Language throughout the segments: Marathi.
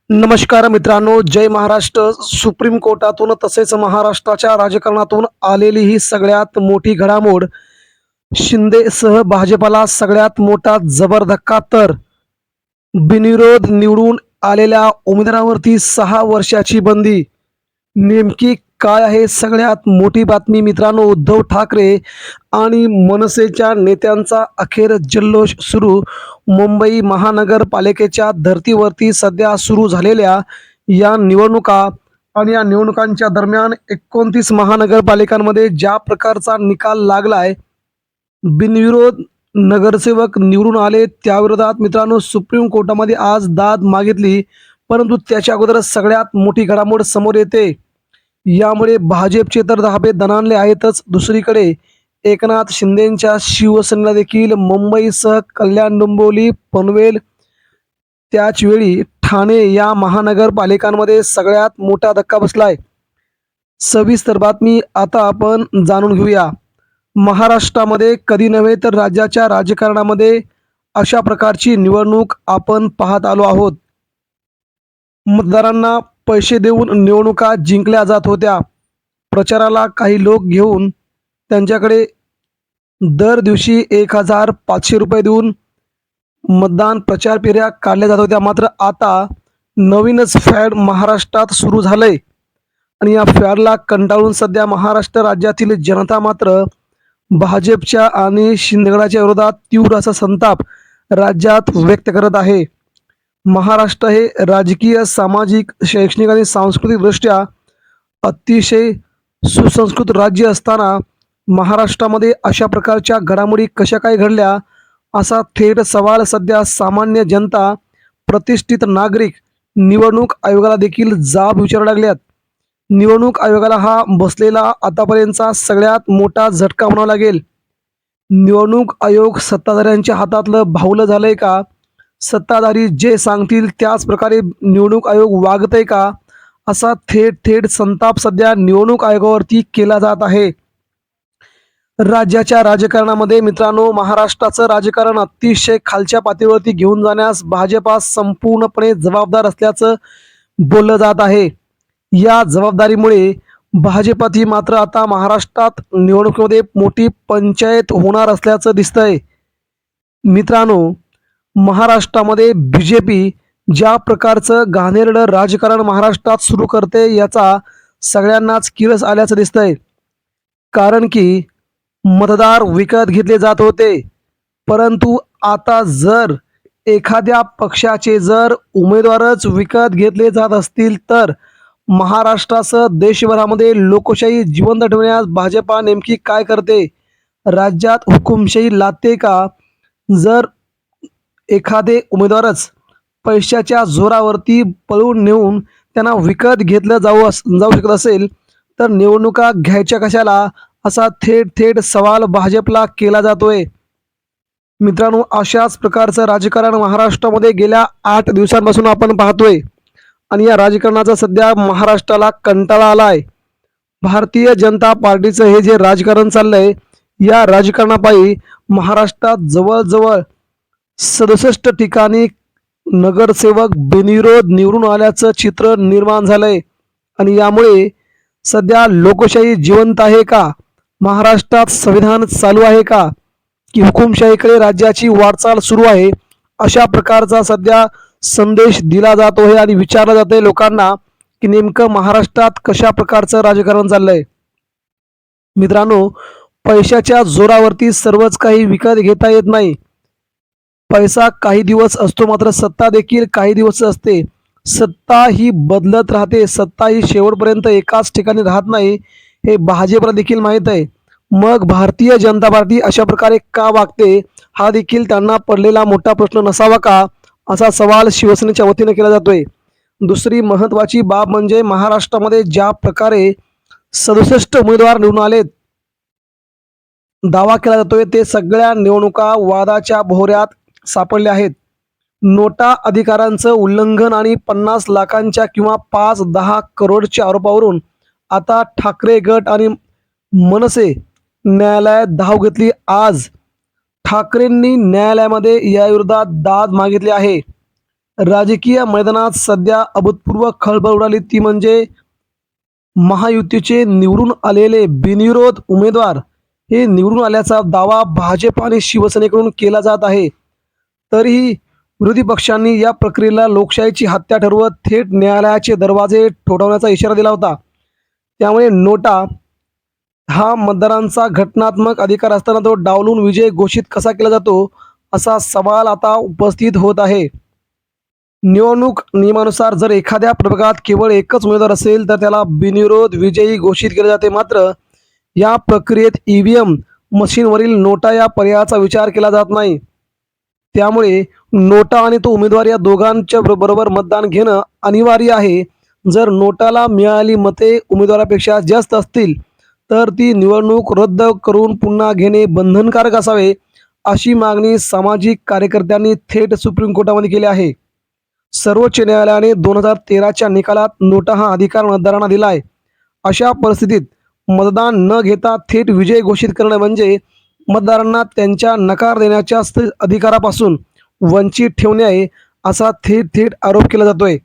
नमस्कार मित्रांनो, जय महाराष्ट्र. सुप्रीम कोर्टातून तसेच महाराष्ट्राच्या राजकारणातून आलेली ही सगळ्यात मोठी घडामोड. शिंदेसह भाजपाला सगळ्यात मोठा जबर धक्का. तर बिनविरोध निवडून आलेल्या उमेदवारावरती 6 वर्षाची बंदी. नेमकी काय आहे सगळ्यात मोठी बातमी मित्रांनो? उद्धव ठाकरे आणि मनसेच्या नेत्यांचा अखेर जल्लोष सुरू. मुंबई महानगरपालिकेच्या धर्तीवरती सध्या सुरू झालेल्या या निवडणुका आणि या निवडणुकांच्या दरम्यान 29 महानगरपालिकांमध्ये ज्या प्रकारचा निकाल लागलाय, बिनविरोध नगरसेवक निवडून आले, त्याविरोधात मित्रांनो सुप्रीम कोर्टामध्ये आज दाद मागितली. परंतु त्याच्या अगोदर सगळ्यात मोठी घडामोड समोर येते. यामुळे भाजपचे तर धाबे दणाणले आहेतच. दुसरीकडे एकनाथ शिंदेंच्या शिवसेनेला देखील मुंबईसह कल्याण, डोंबिवली, पनवेल, त्याचवेळी ठाणे या महानगरपालिकांमध्ये सगळ्यात मोठा धक्का बसलाय. सविस्तर बातमी आता आपण जाणून घेऊया. महाराष्ट्रामध्ये कधी नव्हे तर राज्याच्या राजकारणामध्ये अशा प्रकारची निवडणूक आपण पाहत आलो आहोत. मतदारांना पैसे देऊन निवडणुका जिंकल्या जात होत्या. प्रचाराला काही लोक घेऊन त्यांच्याकडे दर दिवशी 1,500 रुपये देऊन मतदान प्रचार फेऱ्या काढल्या जात होत्या. मात्र आता नवीनच फॅड महाराष्ट्रात सुरू झालंय आणि या फॅडला कंटाळून सध्या महाराष्ट्र राज्यातील जनता मात्र भाजपच्या आणि शिंदेगडाच्या विरोधात तीव्र असा संताप राज्यात व्यक्त करत आहे. महाराष्ट्र हे राजकीय, सामाजिक, शैक्षणिक आणि सांस्कृतिकदृष्ट्या अतिशय सुसंस्कृत राज्य असताना महाराष्ट्रामध्ये अशा प्रकारच्या घडामोडी कशा काय घडल्या, असा थेट सवाल सध्या सामान्य जनता, प्रतिष्ठित नागरिक, निवडणूक आयोगाला देखील जाब विचारू लागल्यात. निवडणूक आयोगाला हा बसलेला आतापर्यंतचा सगळ्यात मोठा झटका म्हणावा लागेल. निवडणूक आयोग सत्ताधाऱ्यांच्या हातातलं भावलं झालंय का? सत्ताधारी जे सांगतील त्याच प्रकारे निवडणूक आयोग वागतंय का? असा थेट थेट संताप सध्या निवडणूक आयोगावरती केला जात आहे. राज्याच्या राजकारणामध्ये मित्रांनो, महाराष्ट्राचं राजकारण अतिशय खालच्या पातळीवरती घेऊन जाण्यास भाजपा संपूर्णपणे जबाबदार असल्याचं बोललं जात आहे. या जबाबदारीमुळे भाजपाची मात्र आता महाराष्ट्रात निवडणुकीमध्ये मोठी पंचायत होणार असल्याचं दिसतंय. मित्रांनो, महाराष्ट्रामध्ये बीजेपी ज्या प्रकारचं घाणेरडं राजकारण महाराष्ट्रात सुरू करते याचा सगळ्यांनाच किरस आल्याचं दिसतंय. कारण की मतदार विकत घेतले जात होते, परंतु आता जर एखाद्या पक्षाचे जर उमेदवारच विकत घेतले जात असतील तर महाराष्ट्रासह देशभरामध्ये लोकशाही जिवंत ठेवण्यास भाजपा नेमकी काय करते? राज्यात हुकुमशाही लादते का? जर एखादे उमेदवारच पैशाच्या जोरावरती पळवून नेऊन त्यांना विकत घेतलं जाऊ शकत असेल तर निवडणुका घ्यायच्या कशाला, असा थेट थेट सवाल भाजपला केला जातोय. मित्रांनो, अशाच प्रकारचं राजकारण महाराष्ट्रामध्ये गेल्या 8 दिवसांपासून आपण पाहतोय आणि या राजकारणाचा सध्या महाराष्ट्राला कंटाळा आलाय. भारतीय जनता पार्टीचं हे जे राजकारण चाललंय, या राजकारणापायी महाराष्ट्रात जवळजवळ 67 ठिकाणी नगरसेवक बिनविरोध निवडून आल्याचं चित्र निर्माण झालंय. आणि यामुळे सध्या लोकशाही जिवंत आहे का? महाराष्ट्रात संविधान चालू आहे का? की हुकुमशाहीकडे राज्याची वाटचाल सुरू आहे? अशा प्रकारचा सध्या संदेश दिला जातो आहे आणि विचारलं जातंय लोकांना की नेमकं महाराष्ट्रात कशा प्रकारचं राजकारण चाललंय. मित्रांनो, पैशाच्या जोरावरती सर्वच काही विकत घेता येत नाही. पैसा काही दिवस असतो, मात्र सत्ता देखील काही दिवस असते. सत्ता ही बदलत राहते. सत्ता ही शेवटपर्यंत एकाच ठिकाणी राहत नाही, हे भाजपला देखील माहीत आहे. मग भारतीय जनता पार्टी अशा प्रकारे का वागते, हा देखील त्यांना पडलेला मोठा प्रश्न नसावा का, असा सवाल शिवसेनेच्या वतीने केला जातोय. दुसरी महत्त्वाची बाब म्हणजे महाराष्ट्रामध्ये ज्या प्रकारे 67 उमेदवार निवडून आलेत, दावा केला जातोय ते सगळ्या निवडणुका वादाच्या भोवऱ्यात सापडले आहेत. नोटा अधिकारांचं उल्लंघन आणि 50 लाखांच्या किंवा 5-10 करोडच्या आरोपावरून आता ठाकरे गट आणि मनसे न्यायालयात धाव घेतली. आज ठाकरेंनी न्यायालयामध्ये याविरोधात दाद मागितली आहे. राजकीय मैदानात सध्या अभूतपूर्व खळबळ उडाली, ती म्हणजे महायुतीचे निवडून आलेले बिनविरोध उमेदवार हे निवडून आल्याचा दावा भाजप आणि शिवसेनेकडून केला जात आहे. तरीही विरोधी पक्षांनी या प्रक्रियेला लोकशाहीची हत्या ठरवत थेट न्यायालयाचे दरवाजे ठोठावण्याचा इशारा दिला होता. त्यामुळे नोटा हा मतदारांचा घटनात्मक अधिकार असताना तो डावलून विजय घोषित कसा केला जातो, असा सवाल आता उपस्थित होत आहे. निवडणूक नियमानुसार जर एखाद्या प्रभागात केवळ एकच उमेदवार असेल तर त्याला बिनविरोध विजयी घोषित केले जाते. मात्र या प्रक्रियेत ईव्हीएम मशीनवरील नोटा या पर्यायाचा विचार केला जात नाही. त्यामुळे नोटा आणि तो उमेदवार या दोघांच्या बरोबर मतदान घेणं अनिवार्य आहे. जर नोटाला मिळालेली मते उमेदवारापेक्षा जास्त असतील तर ती निवडणूक रद्द करून पुन्हा घेणे बंधनकारक असावे, अशी मागणी सामाजिक कार्यकर्त्यांनी थेट सुप्रीम कोर्टामध्ये केली आहे. सर्वोच्च न्यायालयाने 2013च्या निकालात नोटा हा अधिकार मतदारांना दिला आहे. अशा परिस्थितीत मतदान न घेता थेट विजय घोषित करणं म्हणजे मतदारांना त्यांच्या नकार देण्याच्या अधिकारापासून वंचित ठेवणे आहे, असा थेट थेट आरोप केला जातोय.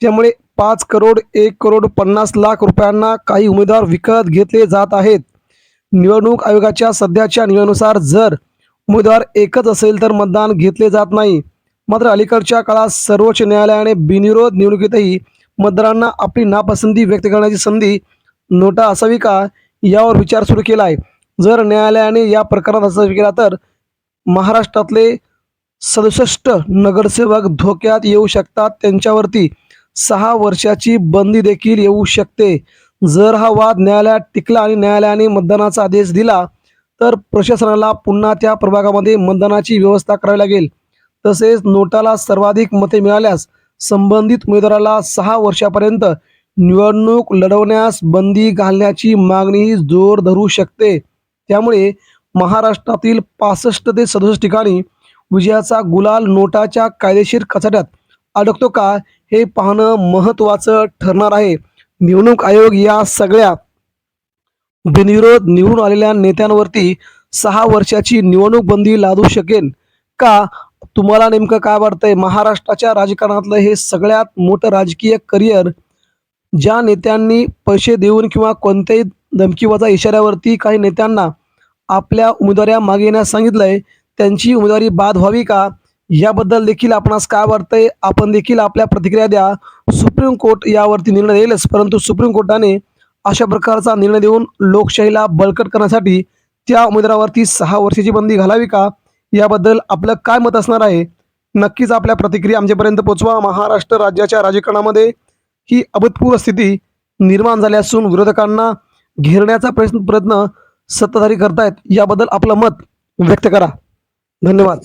त्यामुळे 5 करोड 1 करोड 50 लाख रुपयांना काही उमेदवार विकत घेतले जात आहेत. निवडणूक आयोगाच्या सध्याच्या नियमानुसार जर उमेदवार एकच असेल तर मतदान घेतले जात नाही. मात्र अलीकडच्या काळात सर्वोच्च न्यायालयाने बिनविरोध निवडणुकीतही मतदारांना आपली नापसंती व्यक्त करण्याची संधी नोटा असावी का, यावर विचार सुरू केला आहे. जर न्यायालयाने या प्रकरणात असं केला तर महाराष्ट्रातले 67 नगरसेवक धोक्यात येऊ शकतात. त्यांच्यावरती 6 वर्षाची बंदी देखील येऊ शकते. जर हा वाद न्यायालयात टिकला आणि न्यायालयाने मतदानाचा आदेश दिला तर प्रशासनाला पुन्हा त्या प्रभागामध्ये मतदानाची व्यवस्था करावी लागेल. तसेच नोटाला सर्वाधिक मते मिळाल्यास संबंधित उमेदवाराला 6 वर्षापर्यंत निवडणूक लढवण्यास बंदी घालण्याची मागणीही जोर धरू शकते. त्यामुळे महाराष्ट्रातील 65 ते 67 ठिकाणी विजयाचा गुलाल नोटाच्या कायदेशीर कचाट्यात अडकतो का, हे पाहणं महत्त्वाचं ठरणार आहे. निवडणूक आयोग या सगळ्या बिनविरोध निवडून आलेल्या नेत्यांवरती 6 वर्षाची निवडणूक बंदी लादू शकेल का? तुम्हाला नेमकं काय वाटतंय? महाराष्ट्राच्या राजकारणातलं हे सगळ्यात मोठं राजकीय करिअर ज्या नेत्यांनी पैसे देऊन किंवा कोणत्याही धमकीवजा इशाऱ्यावरती काही नेत्यांना आपल्या उमेदवाऱ्या मागे येण्यास सांगितलंय, त्यांची उमेदवारी बाद व्हावी का, याबद्दल देखील आपणास काय वाटतंय? आपण देखील आपल्या प्रतिक्रिया द्या. सुप्रीम कोर्ट यावरती निर्णय देईलच, परंतु सुप्रीम कोर्टाने अशा प्रकारचा निर्णय देऊन लोकशाहीला बळकट करण्यासाठी त्या उमेदवारावरती 6 वर्षाची बंदी घालावी का, याबद्दल आपलं काय मत असणार आहे? नक्कीच आपल्या प्रतिक्रिया आमच्यापर्यंत पोचवा. महाराष्ट्र राज्याच्या राजकारणामध्ये ही अभूतपूर्व स्थिती निर्माण झाली असून विरोधकांना घेरण्याचा प्रयत्न सत्ताधारी करतायत. याबद्दल आपलं मत व्यक्त करा. धन्यवाद.